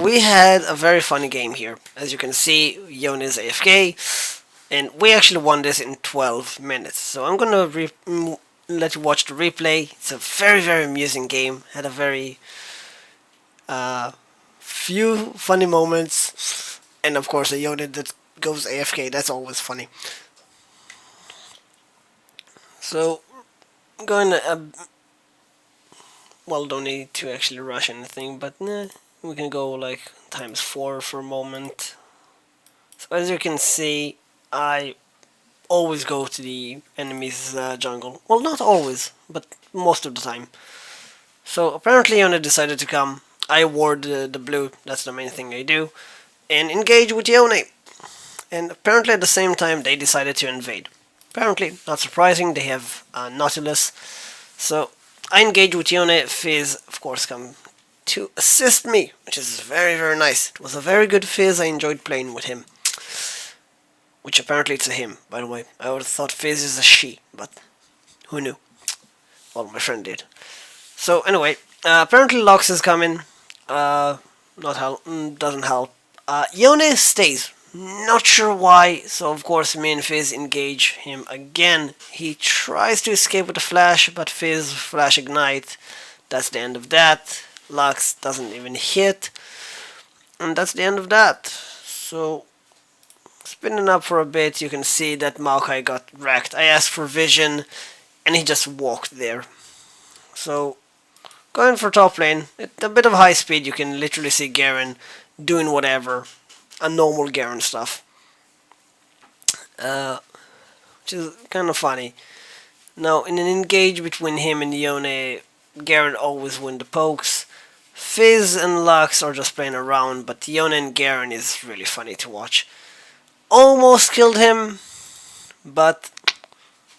We had a very funny game here. As you can see, Yone is AFK, and we actually won this in 12 minutes. So I'm gonna let you watch the replay. It's a very amusing game. Had a very few funny moments, and of course a Yone that goes AFK. That's always funny. So I'm going to well, don't need to actually rush anything, but we can go like ×4 for a moment. So as you can see, I always go to the enemy's jungle. Well, not always, but most of the time. So apparently Yone decided to come. I ward the blue, that's the main thing I do, and engage with Yone. And apparently at the same time they decided to invade. Apparently, not surprising, they have Nautilus. So I engage with Yone. Fizz, of course, come to assist me, which is very nice. It was a very good Fizz. I enjoyed playing with him. Which apparently it's a him, by the way. I would have thought Fizz is a she, but who knew? Well, my friend did. So anyway, apparently Lux is coming. Not help, doesn't help. Yone stays. Not sure why, so of course me and Fizz engage him again. He tries to escape with a flash, but Fizz flash ignite. That's the end of that. Lux doesn't even hit. And that's the end of that. So, spinning up for a bit, you can see that Maokai got wrecked. I asked for vision, and he just walked there. So, going for top lane, at a bit of high speed, you can literally see Garen doing whatever. A normal Garen stuff. Which is kind of funny. Now, in an engage between him and Yone, Garen always win the pokes. Fizz and Lux are just playing around, but Yone and Garen is really funny to watch. Almost killed him, but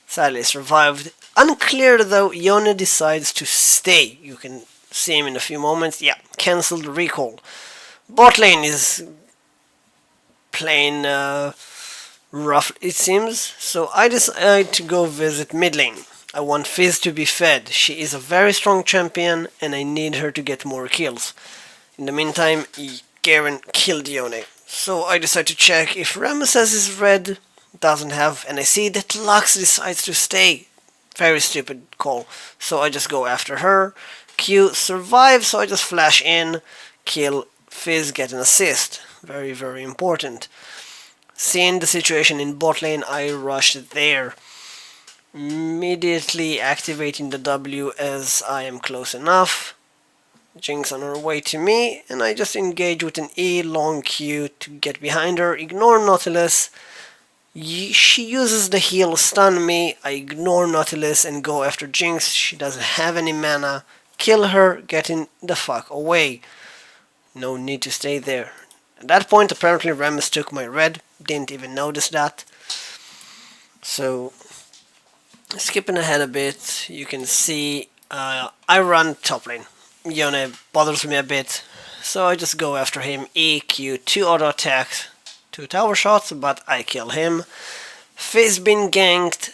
sadly survived. Unclear though, Yone decides to stay. You can see him in a few moments. Yeah, cancelled recall. Bot lane is playing rough, it seems, so I decide to go visit mid lane. I want Fizz to be fed. She is a very strong champion and I need her to get more kills. In the meantime, Garen killed Yone. So I decide to check if Ramesses is red. Doesn't have, and I see that Lux decides to stay. Very stupid call. So I just go after her. Q survives, so I just flash in, kill Fizz, get an assist. Very important. Seeing the situation in bot lane, I rushed there. Immediately activating the W as I am close enough. Jinx on her way to me, and I just engage with an E long Q to get behind her. Ignore Nautilus. She uses the heal stun me. I ignore Nautilus and go after Jinx. She doesn't have any mana. Kill her, getting the fuck away. No need to stay there. At that point, apparently Rammus took my red. Didn't even notice that. So, skipping ahead a bit, you can see I run top lane. Yone bothers me a bit, so I just go after him. EQ, 2 auto attacks, 2 tower shots, but I kill him. Fizz been ganked.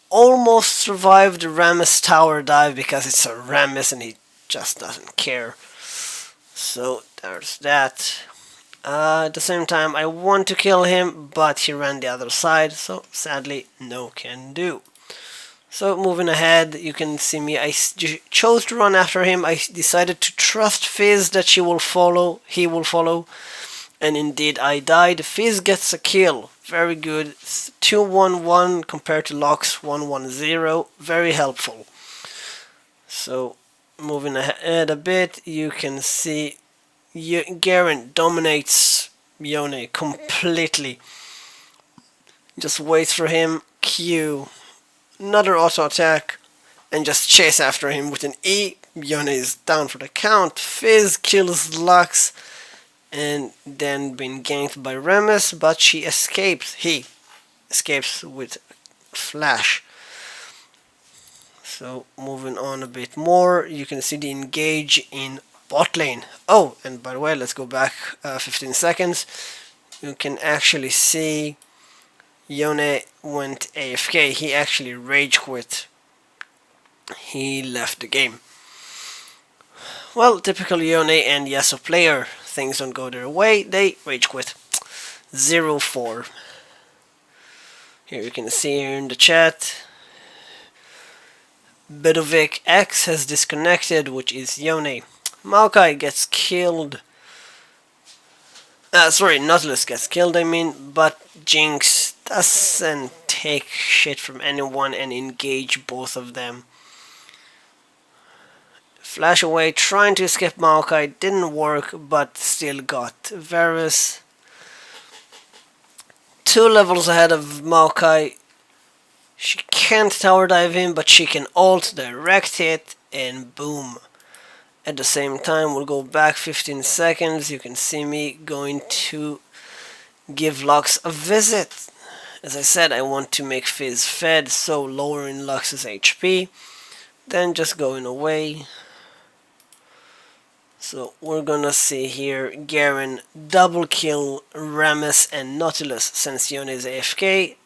Almost survived the Rammus tower dive because it's a Rammus and he just doesn't care. So there's that. At the same time, I want to kill him, but he ran the other side, so sadly, no can do. So moving ahead, you can see me, I chose to run after him. I decided to trust Fizz that he will follow, and indeed I died. Fizz gets a kill, very good. 2-1-1 compared to Lux 1-1-0, very helpful. So moving ahead a bit, you can see Garen dominates Yone completely. Just waits for him, Q, another auto attack, and just chase after him with an E. Yone is down for the count. Fizz kills Lux, and then being ganked by Rammus, but she escapes. He escapes with flash. So moving on a bit more, you can see the engage in bot lane. Oh, and by the way, let's go back 15 seconds. You can actually see Yone went AFK. He actually rage quit. He left the game. Well, typical Yone and Yasuo player. things don't go their way, they rage quit. 0-4. Here you can see here in the chat, Bedovic X has disconnected, which is Yone. Maokai gets killed. Sorry, Nautilus gets killed, I mean, but Jinx doesn't take shit from anyone and engage both of them. Flash away, trying to escape Maokai, didn't work, but still got Varus. 2 levels ahead of Maokai. She can't tower dive in, but she can ult, direct hit, and boom. At the same time, we'll go back 15 seconds. You can see me going to give Lux a visit. As I said, I want to make Fizz fed, so lowering Lux's HP, then just going away. So we're gonna see here Garen double kill Rammus and Nautilus. Since Yone is AFK,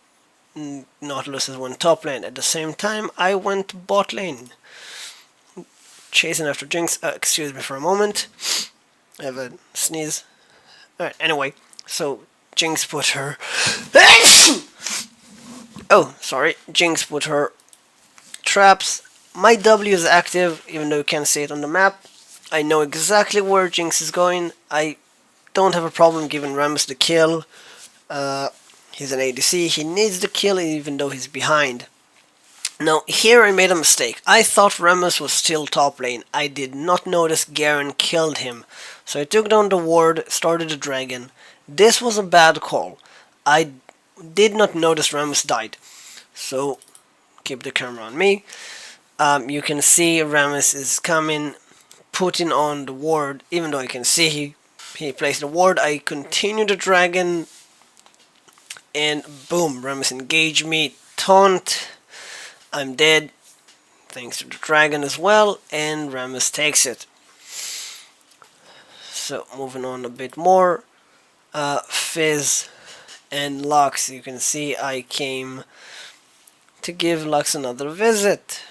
Nautilus is one top lane. At the same time, I went bot lane. Chasing after Jinx. Excuse me for a moment. I have a sneeze. Alright, anyway. So, Jinx put her... oh, sorry. Jinx put her traps. My W is active, even though you can't see it on the map. I know exactly where Jinx is going. I don't have a problem giving Rammus the kill. He's an ADC. He needs the kill even though he's behind. Now, here I made a mistake. I thought Rammus was still top lane. I did not notice Garen killed him. So I took down the ward, started the dragon. This was a bad call. I did not notice Rammus died. So, keep the camera on me. You can see Rammus is coming, putting on the ward. Even though I can see he placed the ward, I continue the dragon. And boom, Rammus engaged me. Taunt. I'm dead, thanks to the dragon as well, and Rammus takes it. So, moving on a bit more, Fizz and Lux, you can see I came to give Lux another visit.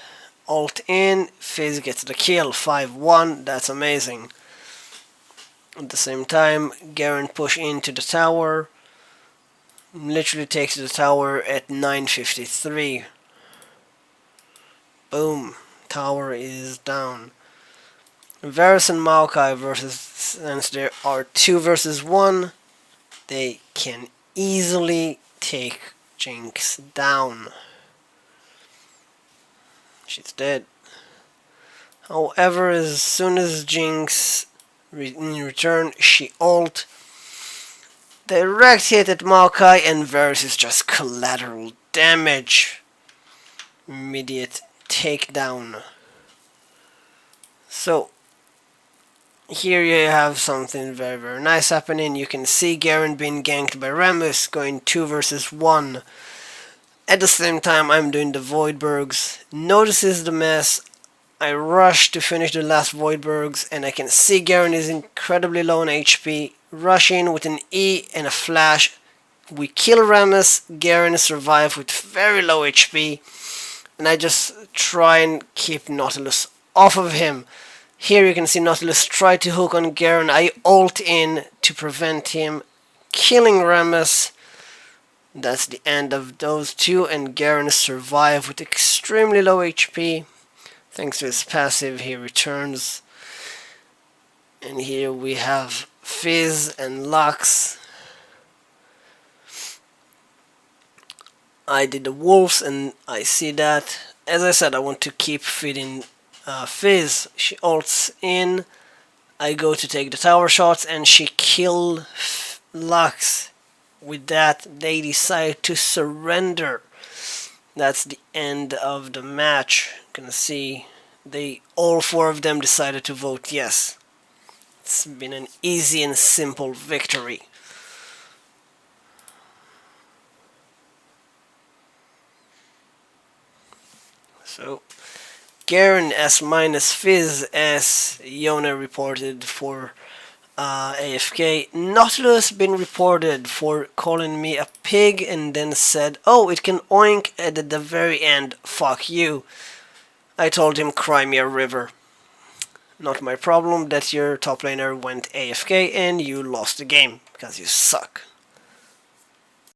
Ult in, Fizz gets the kill, 5-1, that's amazing. At the same time, Garen push into the tower, literally takes the tower at 9:53. Boom, tower is down. Varus and Maokai versus, since there are 2 versus 1, they can easily take Jinx down. She's dead. However, as soon as Jinx in return, she ult. Direct hit at Maokai, and Varus is just collateral damage. Immediate takedown. So here you have something very, very nice happening. You can see Garen being ganked by Rammus, going 2 versus 1. At the same time, I'm doing the Voidbergs. Notices the mess. I rush to finish the last Voidbergs, and I can see Garen is incredibly low on HP. Rush in with an E and a flash. We kill Rammus. Garen survives with very low HP. And I just try and keep Nautilus off of him. Here you can see Nautilus try to hook on Garen. I ult in to prevent him killing Rammus. That's the end of those two, and Garen survived with extremely low HP. Thanks to his passive, he returns. And here we have Fizz and Lux. I did the wolves, and I see that. As I said, I want to keep feeding Fizz. She ults in. I go to take the tower shots, and she killed Lux. With that, they decide to surrender. That's the end of the match. You can see all 4 of them decided to vote yes. It's been an easy and simple victory. So, Garen S minus Fizz S, Yone reported for AFK. Nautilus been reported for calling me a pig and then said, oh, it can oink at the very end, fuck you. I told him, cry me a river. Not my problem that your top laner went AFK and you lost the game because you suck.